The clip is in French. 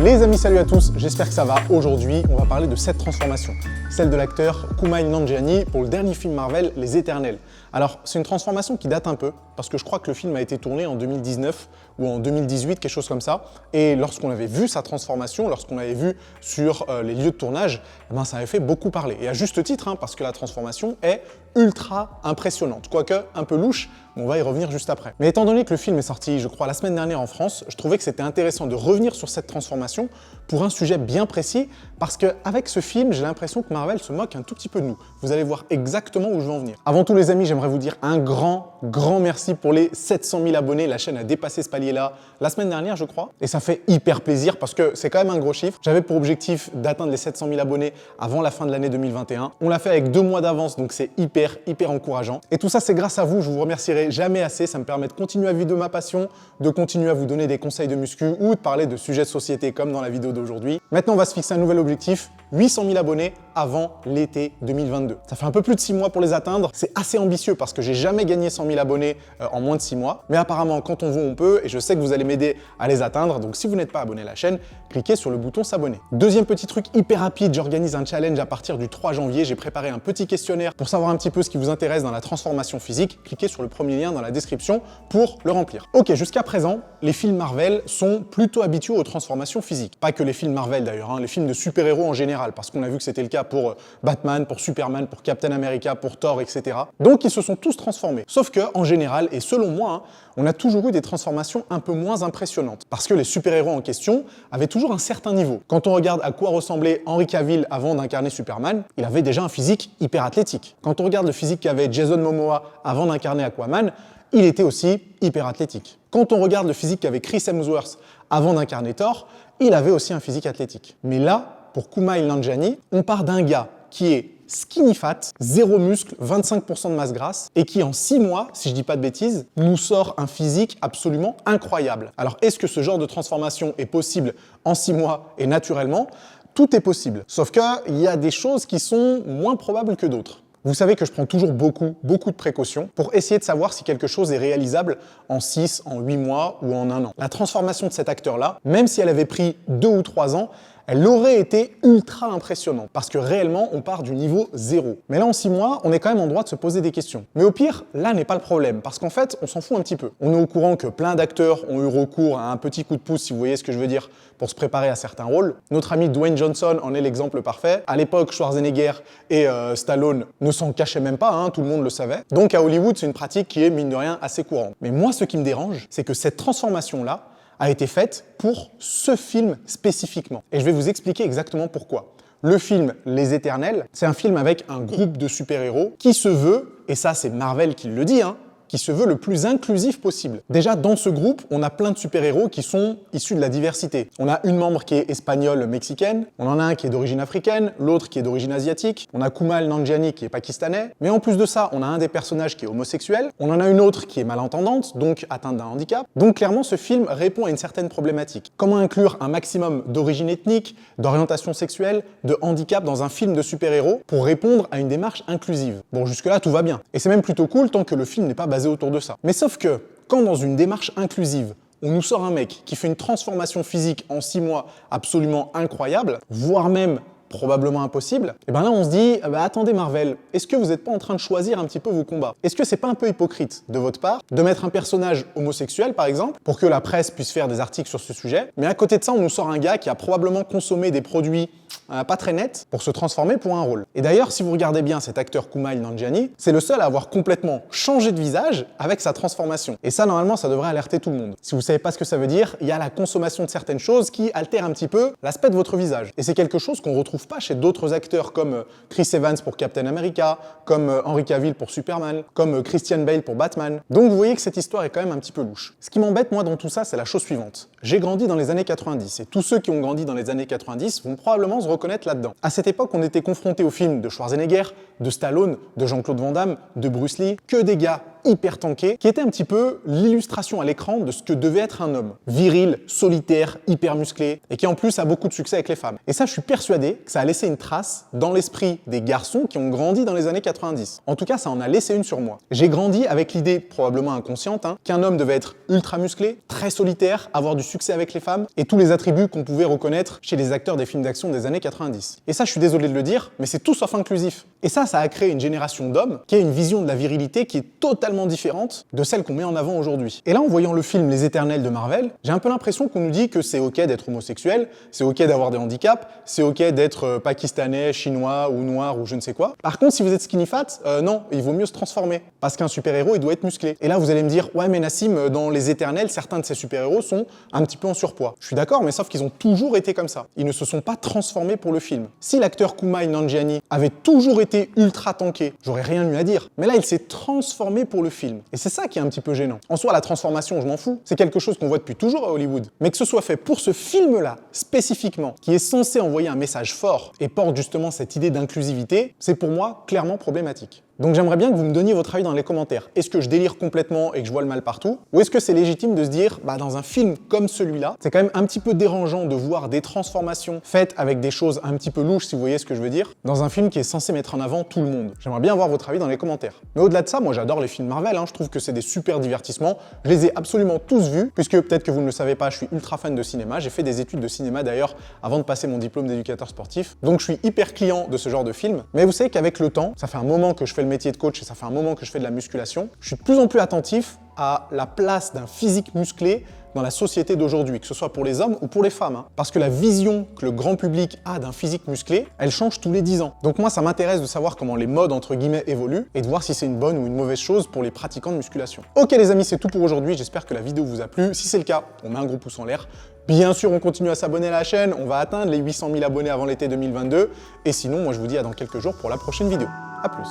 Les amis, salut à tous, j'espère que ça va. Aujourd'hui, on va parler de cette transformation, celle de l'acteur Kumail Nanjiani pour le dernier film Marvel, Les Éternels. Alors, c'est une transformation qui date un peu, parce que je crois que le film a été tourné en 2019 ou en 2018, quelque chose comme ça. Et lorsqu'on avait vu sa transformation, lorsqu'on l'avait vu sur les lieux de tournage, eh ben, ça avait fait beaucoup parler. Et à juste titre, hein, parce que la transformation est ultra impressionnante, quoique un peu louche, mais on va y revenir juste après. Mais étant donné que le film est sorti, je crois, la semaine dernière en France, je trouvais que c'était intéressant de revenir sur cette transformation pour un sujet bien précis, parce qu'avec ce film, j'ai l'impression que Marvel se moque un tout petit peu de nous. Vous allez voir exactement où je veux en venir. Avant tout, les amis, j'aimerais vous dire un grand merci pour les 700 000 abonnés. La chaîne a dépassé ce palier-là la semaine dernière, je crois, et ça fait hyper plaisir parce que c'est quand même un gros chiffre. J'avais pour objectif d'atteindre les 700 000 abonnés avant la fin de l'année 2021. On l'a fait avec 2 mois d'avance, donc c'est hyper encourageant. Et tout ça, c'est grâce à vous. Je vous remercierai jamais assez. Ça me permet de continuer à vivre de ma passion, de continuer à vous donner des conseils de muscu ou de parler de sujets de société comme dans la vidéo d'aujourd'hui. Maintenant, on va se fixer un nouvel objectif, 800 000 abonnés avant l'été 2022. Ça fait un peu plus de 6 mois pour les atteindre. C'est assez ambitieux parce que j'ai jamais gagné 100 000 abonnés en moins de 6 mois. Mais apparemment, quand on veut, on peut. Et je sais que vous allez m'aider à les atteindre. Donc, si vous n'êtes pas abonné à la chaîne, cliquez sur le bouton s'abonner. Deuxième petit truc hyper rapide, j'organise un challenge à partir du 3 janvier. J'ai préparé un petit questionnaire pour savoir un petit peu ce qui vous intéresse dans la transformation physique. Cliquez sur le premier lien dans la description pour le remplir. Ok, jusqu'à présent, les films Marvel sont plutôt habitués aux transformations physiques. Pas que les films Marvel d'ailleurs, hein, les films de super-héros en général, parce qu'on a vu que c'était le cas pour Batman, pour Superman, pour Captain America, pour Thor, etc. Donc ils se sont tous transformés. Sauf que, en général, et selon moi, hein, on a toujours eu des transformations un peu moins impressionnantes. Parce que les super-héros en question avaient toujours un certain niveau. Quand on regarde à quoi ressemblait Henry Cavill avant d'incarner Superman, il avait déjà un physique hyper athlétique. Quand on regarde le physique qu'avait Jason Momoa avant d'incarner Aquaman, il était aussi hyper athlétique. Quand on regarde le physique qu'avait Chris Hemsworth avant d'incarner Thor, il avait aussi un physique athlétique. Mais là, pour Kumail Nanjiani, on part d'un gars qui est skinny fat, 0 muscle, 25% de masse grasse, et qui en 6 mois, si je dis pas de bêtises, nous sort un physique absolument incroyable. Alors est-ce que ce genre de transformation est possible en 6 mois et naturellement? Tout est possible. Sauf qu'il y a des choses qui sont moins probables que d'autres. Vous savez que je prends toujours beaucoup de précautions pour essayer de savoir si quelque chose est réalisable en 6, en 8 mois ou en 1 an. La transformation de cet acteur-là, même si elle avait pris 2 ou 3 ans, elle aurait été ultra impressionnante parce que réellement, on part du niveau 0. Mais là, en 6 mois, on est quand même en droit de se poser des questions. Mais au pire, là n'est pas le problème parce qu'en fait, on s'en fout un petit peu. On est au courant que plein d'acteurs ont eu recours à un petit coup de pouce, si vous voyez ce que je veux dire, pour se préparer à certains rôles. Notre ami Dwayne Johnson en est l'exemple parfait. À l'époque, Schwarzenegger et Stallone ne s'en cachaient même pas, hein, tout le monde le savait. Donc à Hollywood, c'est une pratique qui est, mine de rien, assez courante. Mais moi, ce qui me dérange, c'est que cette transformation-là a été faite pour ce film spécifiquement. Et je vais vous expliquer exactement pourquoi. Le film Les Éternels, c'est un film avec un groupe de super-héros qui se veut, et ça c'est Marvel qui le dit, hein, qui se veut le plus inclusif possible. Déjà, dans ce groupe, on a plein de super-héros qui sont issus de la diversité. On a une membre qui est espagnole mexicaine, on en a un qui est d'origine africaine, l'autre qui est d'origine asiatique, on a Kumail Nanjiani qui est pakistanais, mais en plus de ça, on a un des personnages qui est homosexuel, on en a une autre qui est malentendante, donc atteinte d'un handicap. Donc clairement, ce film répond à une certaine problématique. Comment inclure un maximum d'origine ethnique, d'orientation sexuelle, de handicap dans un film de super-héros pour répondre à une démarche inclusive? Bon, jusque-là, tout va bien. Et c'est même plutôt cool tant que le film n'est pas basé autour de ça. Mais sauf que, quand dans une démarche inclusive, on nous sort un mec qui fait une transformation physique en 6 mois absolument incroyable, voire même probablement impossible, et bien là on se dit, attendez Marvel, est-ce que vous n'êtes pas en train de choisir un petit peu vos combats? Est-ce que c'est pas un peu hypocrite de votre part de mettre un personnage homosexuel par exemple, pour que la presse puisse faire des articles sur ce sujet, mais à côté de ça on nous sort un gars qui a probablement consommé des produits pas très nets pour se transformer pour un rôle. Et d'ailleurs, si vous regardez bien cet acteur Kumail Nanjiani, c'est le seul à avoir complètement changé de visage avec sa transformation. Et ça, normalement, ça devrait alerter tout le monde. Si vous savez pas ce que ça veut dire, il y a la consommation de certaines choses qui altèrent un petit peu l'aspect de votre visage. Et c'est quelque chose qu'on retrouve pas chez d'autres acteurs comme Chris Evans pour Captain America, comme Henry Cavill pour Superman, comme Christian Bale pour Batman. Donc vous voyez que cette histoire est quand même un petit peu louche. Ce qui m'embête, moi, dans tout ça, c'est la chose suivante. J'ai grandi dans les années 90 et tous ceux qui ont grandi dans les années 90 vont probablement se reconnaître là-dedans. À cette époque, on était confronté aux films de Schwarzenegger, de Stallone, de Jean-Claude Van Damme, de Bruce Lee, que des gars hyper tankés, qui étaient un petit peu l'illustration à l'écran de ce que devait être un homme. Viril, solitaire, hyper musclé, et qui en plus a beaucoup de succès avec les femmes. Et ça, je suis persuadé que ça a laissé une trace dans l'esprit des garçons qui ont grandi dans les années 90. En tout cas, ça en a laissé une sur moi. J'ai grandi avec l'idée, probablement inconsciente, qu'un homme devait être ultra musclé, très solitaire, avoir du succès avec les femmes et tous les attributs qu'on pouvait reconnaître chez les acteurs des films d'action des années 90. Et ça, je suis désolé de le dire, mais c'est tout sauf inclusif. Et ça a créé une génération d'hommes qui a une vision de la virilité qui est totalement différente de celle qu'on met en avant aujourd'hui. Et là, en voyant le film Les Éternels de Marvel, j'ai un peu l'impression qu'on nous dit que c'est ok d'être homosexuel, c'est ok d'avoir des handicaps, c'est ok d'être pakistanais, chinois ou noir ou je ne sais quoi. Par contre, si vous êtes skinny fat, non, il vaut mieux se transformer. Parce qu'un super-héros, il doit être musclé. Et là, vous allez me dire, ouais, mais Nassim, dans Les Éternels, certains de ces super-héros sont un petit peu en surpoids. Je suis d'accord, mais sauf qu'ils ont toujours été comme ça. Ils ne se sont pas transformés pour le film. Si l'acteur Kumail Nanjiani avait toujours été ultra tanké, j'aurais rien eu à dire. Mais là, il s'est transformé pour le film. Et c'est ça qui est un petit peu gênant. En soi, la transformation, je m'en fous. C'est quelque chose qu'on voit depuis toujours à Hollywood. Mais que ce soit fait pour ce film-là, spécifiquement, qui est censé envoyer un message fort et porte justement cette idée d'inclusivité, c'est pour moi clairement problématique. Donc j'aimerais bien que vous me donniez votre avis dans les commentaires. Est-ce que je délire complètement et que je vois le mal partout? Ou est-ce que c'est légitime de se dire, bah dans un film comme celui-là, c'est quand même un petit peu dérangeant de voir des transformations faites avec des choses un petit peu louches, si vous voyez ce que je veux dire, dans un film qui est censé mettre en avant tout le monde? J'aimerais bien avoir votre avis dans les commentaires. Mais au-delà de ça, moi j'adore les films Marvel, je trouve que c'est des super divertissements. Je les ai absolument tous vus, puisque peut-être que vous ne le savez pas, je suis ultra fan de cinéma. J'ai fait des études de cinéma d'ailleurs avant de passer mon diplôme d'éducateur sportif. Donc je suis hyper client de ce genre de film. Mais vous savez qu'avec le temps, ça fait un moment que je fais le métier de coach et ça fait un moment que je fais de la musculation, je suis de plus en plus attentif à la place d'un physique musclé dans la société d'aujourd'hui, que ce soit pour les hommes ou pour les femmes. Parce que la vision que le grand public a d'un physique musclé, elle change tous les 10 ans. Donc moi, ça m'intéresse de savoir comment les modes, entre guillemets, évoluent et de voir si c'est une bonne ou une mauvaise chose pour les pratiquants de musculation. Ok les amis, c'est tout pour aujourd'hui. J'espère que la vidéo vous a plu. Si c'est le cas, on met un gros pouce en l'air. Bien sûr, on continue à s'abonner à la chaîne. On va atteindre les 800 000 abonnés avant l'été 2022. Et sinon, moi, je vous dis à dans quelques jours pour la prochaine vidéo. À plus.